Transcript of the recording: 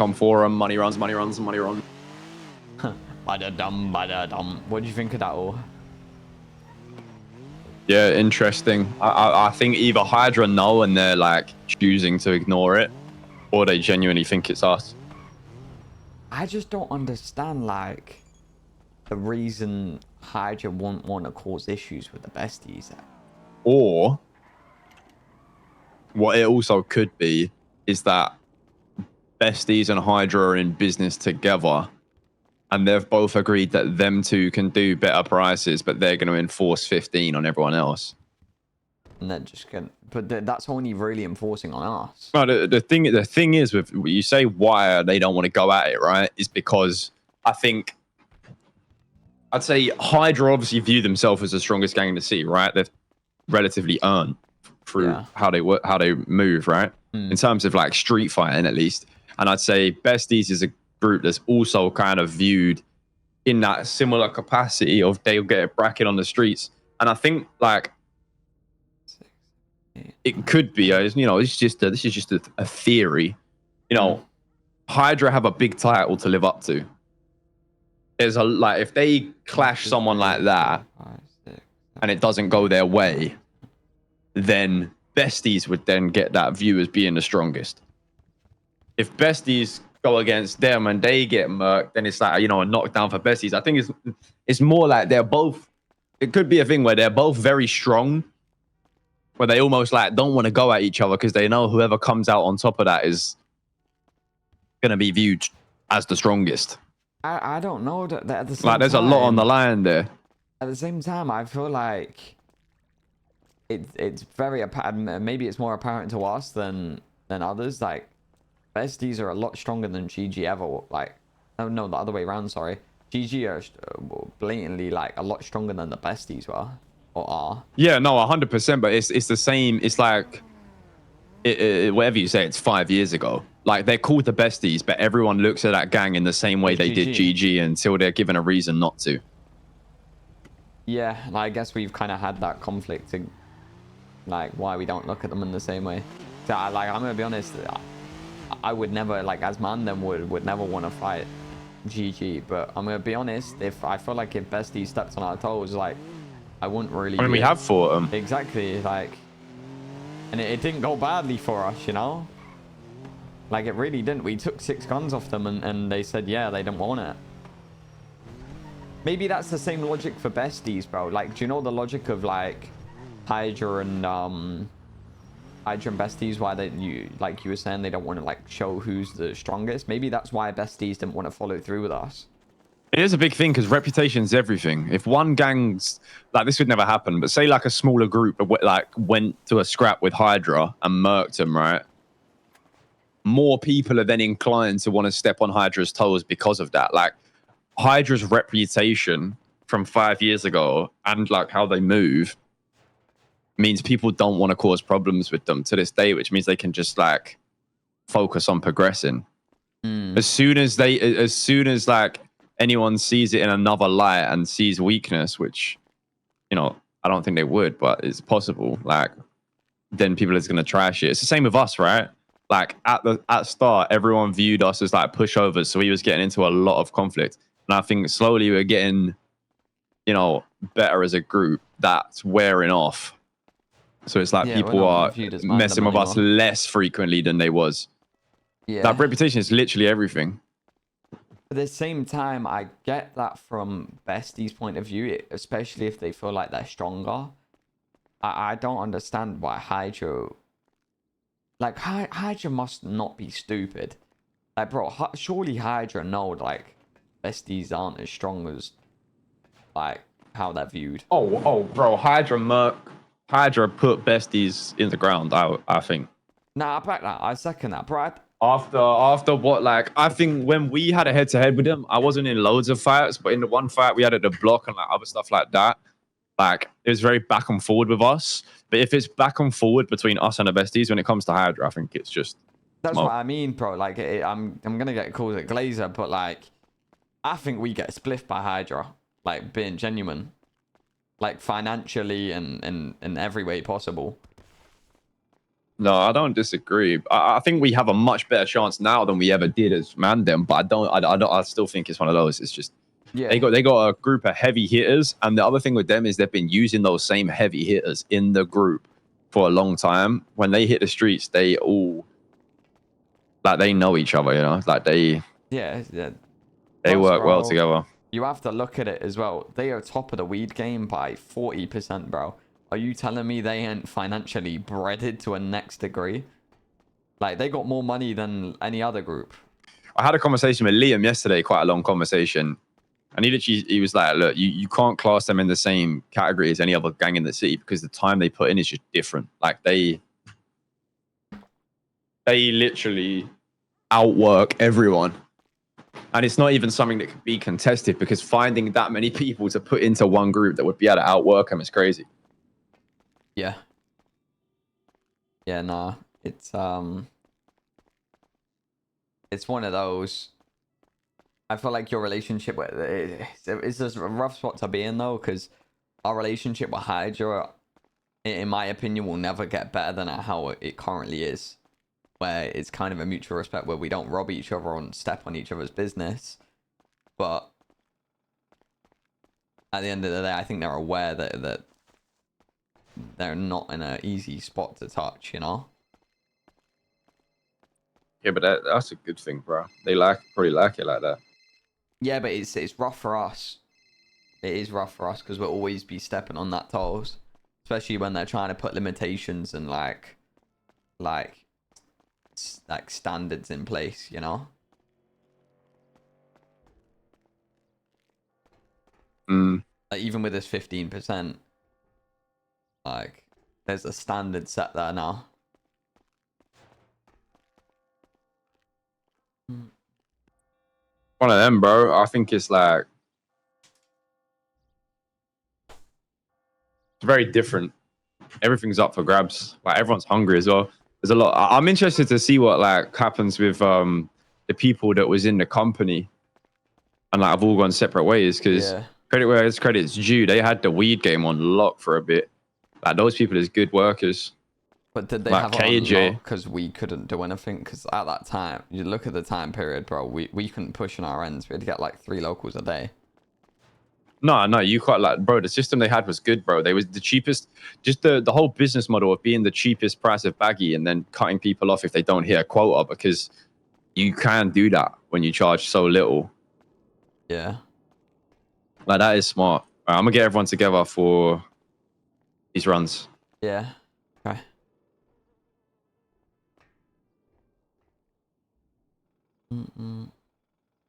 Come for them. Money runs, money runs, money runs. Ba-da-dum, ba-da-dum. What do you think of that all? Yeah, interesting. I think either Hydra know and they're like choosing to ignore it, or they genuinely think it's us. I just don't understand, like, the reason Hydra won't want to cause issues with the besties. Or what it also could be is that besties and Hydra are in business together, and they've both agreed that them two can do better prices, but they're going to enforce 15 on everyone else. And then just get, but that's only really enforcing on us. No, the thing is, with you say why they don't want to go at it, right? Is because I think I'd say Hydra obviously view themselves as the strongest gang in the city, right? They've relatively earned through how they work, how they move, right? In terms of like street fighting, at least. And I'd say Besties is a group that's also kind of viewed in that similar capacity of they'll get a bracket on the streets. And I think like it could be, you know, this is just a theory. You know, Hydra have a big title to live up to. There's a like if they clash someone like that and it doesn't go their way, then Besties would then get that view as being the strongest. If Besties go against them and they get murked, then it's like, you know, a knockdown for Besties. I think it's more like they're both, it could be a thing where they're both very strong, where they almost like don't want to go at each other because they know whoever comes out on top of that is going to be viewed as the strongest. I don't know that at the same like there's time, a lot on the line there. At the same time, I feel like it's very apparent. Maybe it's more apparent to us than others. Like besties are a lot stronger than GG ever. Like no, the other way around. Sorry, GG are blatantly like a lot stronger than the besties were or are. Yeah, no, 100%. But it's the same. It's like whatever you say. It's 5 years ago. Like they're called the besties, but everyone looks at that gang in the same way they did GG until they're given a reason not to. Yeah, and I guess we've kind of had that conflict, like why we don't look at them in the same way. So I'm gonna be honest, I would never, like as man, then would never want to fight GG. But I'm gonna be honest, if I feel like if besties stepped on our toes, like I wouldn't really. I mean, we have fought them. Exactly, like, and it didn't go badly for us, you know. Like it really didn't. We took 6 guns off them, and they said yeah, they didn't want it. Maybe that's the same logic for besties, bro. Like, do you know the logic of like Hydra and besties? Why you were saying they don't want to like show who's the strongest. Maybe that's why besties didn't want to follow through with us. It is a big thing because reputation's everything. If one gang's like this would never happen, but say like a smaller group like went to a scrap with Hydra and murked them, right? More people are then inclined to want to step on Hydra's toes because of that. Like Hydra's reputation from 5 years ago and like how they move means people don't want to cause problems with them to this day, which means they can just like focus on progressing. As soon as like anyone sees it in another light and sees weakness, which, you know, I don't think they would, but it's possible, like then people are going to trash it. It's the same with us, right? Like at start, everyone viewed us as like pushovers, so we was getting into a lot of conflict. And I think slowly we're getting, you know, better as a group. That's wearing off. So it's like people are messing with us less frequently than they was. Yeah. That reputation is literally everything. At the same time, I get that from besties' point of view, especially if they feel like they're stronger. I don't understand why Hydra... Like, Hydra must not be stupid. Like, bro, surely Hydra know, like, besties aren't as strong as, like, how they're viewed. Oh, bro, Hydra put besties in the ground, I think. Nah, I back that. I second that, bro. After what, like, I think when we had a head-to-head with them, I wasn't in loads of fights, but in the one fight we had at the block and, like, other stuff like that, like, it was very back and forward with us. But if it's back and forward between us and the besties, when it comes to Hydra, I think it's just that's what I mean, bro. Like, I'm gonna get called a glazer, but like, I think we get spliffed by Hydra. Like, being genuine, like financially and in every way possible. No, I don't disagree. I think we have a much better chance now than we ever did as Mandem, but I still think it's one of those. It's just Yeah. they got a group of heavy hitters, and the other thing with them is they've been using those same heavy hitters in the group for a long time. When they hit the streets, they all like they know each other, you know, like they Yeah. they Plus, work well bro, together. you have to look at it as well. They are top of the weed game by 40%, bro. Are you telling me they ain't financially breaded to a next degree? Like, they got more money than any other group. I had a conversation with Liam yesterday, quite a long conversation. And he was like, look, you can't class them in the same category as any other gang in the city because the time they put in is just different. Like they literally outwork everyone. And it's not even something that could be contested because finding that many people to put into one group that would be able to outwork them is crazy. Yeah. Yeah, nah. It's one of those. I feel like your relationship with it's just a rough spot to be in though, because our relationship with Hydra, in my opinion, will never get better than how it currently is, where it's kind of a mutual respect where we don't rob each other and step on each other's business, but at the end of the day, I think they're aware that they're not in an easy spot to touch, you know. Yeah, but that's a good thing, bro. They probably like it like that. Yeah, but it's rough for us. It is rough for us because we'll always be stepping on that toes, especially when they're trying to put limitations and like standards in place, you know. Like, even with this 15%, like there's a standard set there now. One of them, bro. I think it's like it's very different. Everything's up for grabs. Like everyone's hungry as well. There's a lot. I'm interested to see what like happens with the people that was in the company and like have all gone separate ways because credit where credit's due. They had the weed game on lock for a bit. Like those people is good workers. But did they like have KJ. it on lock because we couldn't do anything? Because at that time, you look at the time period, bro, we couldn't push on our ends. We had to get like 3 locals a day. No, you quite like, bro. The system they had was good, bro. They was the cheapest. Just the whole business model of being the cheapest price of baggy and then cutting people off if they don't hit a quota because you can do that when you charge so little. Yeah. Like that is smart. All right, I'm gonna get everyone together for these runs. Yeah. Okay. Mm-mm.